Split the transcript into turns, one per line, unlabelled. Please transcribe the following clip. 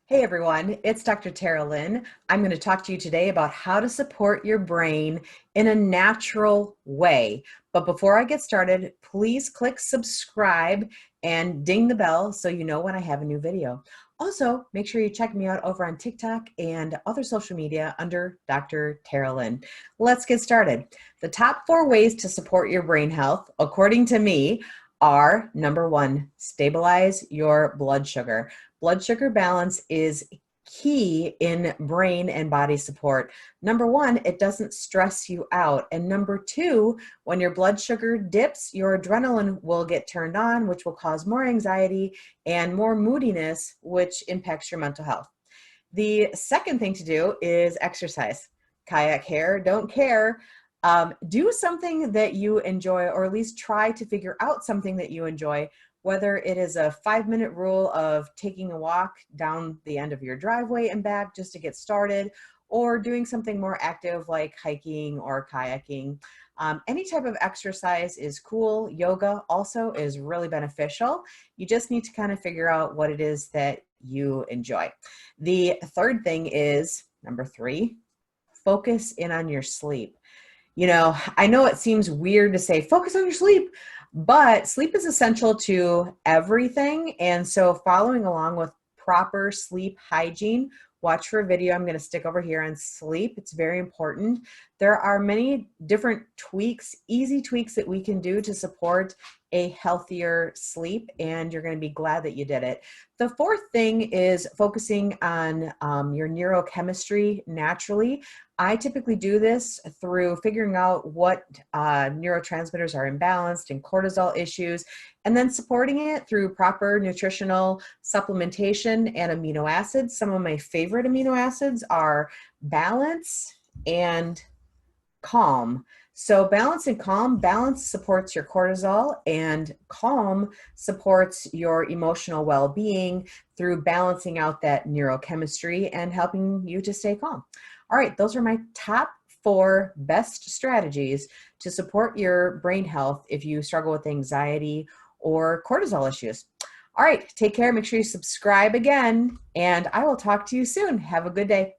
Hey everyone, it's Dr. Teralyn. I'm going to talk to you today about how to support your brain in a natural way. But before I get started, please click subscribe and ding the bell so you know when I have a new video. Also, make sure you check me out over on TikTok and other social media under Dr. Teralyn. Let's get started. The top 4 ways to support your brain health, according to me, are number 1, stabilize your blood sugar. Blood sugar balance is key in brain and body support. Number 1, it doesn't stress you out. And number 2, when your blood sugar dips, your adrenaline will get turned on, which will cause more anxiety and more moodiness, which impacts your mental health. The second thing to do is exercise. Kayak hair, don't care. Do something that you enjoy, or at least try to figure out something that you enjoy, whether it is a 5-minute rule of taking a walk down the end of your driveway and back just to get started, or doing something more active like hiking or kayaking. Any type of exercise is cool. Yoga also is really beneficial. You just need to kind of figure out what it is that you enjoy. The third thing is, number 3, focus in on your sleep. You know, I know it seems weird to say focus on your sleep, but sleep is essential to everything. And so following along with proper sleep hygiene, watch for a video I'm going to stick over here on sleep. It's very important. There are many different tweaks, easy tweaks that we can do to support a healthier sleep, and you're going to be glad that you did it. The fourth thing is focusing on your neurochemistry naturally. I typically do this through figuring out what neurotransmitters are imbalanced and cortisol issues, and then supporting it through proper nutritional supplementation and amino acids. Some of my favorite amino acids are balance and calm. So balance and calm, balance supports your cortisol and calm supports your emotional well-being through balancing out that neurochemistry and helping you to stay calm. All right, those are my top 4 best strategies to support your brain health if you struggle with anxiety or cortisol issues. All right, take care. Make sure you subscribe again, and I will talk to you soon. Have a good day.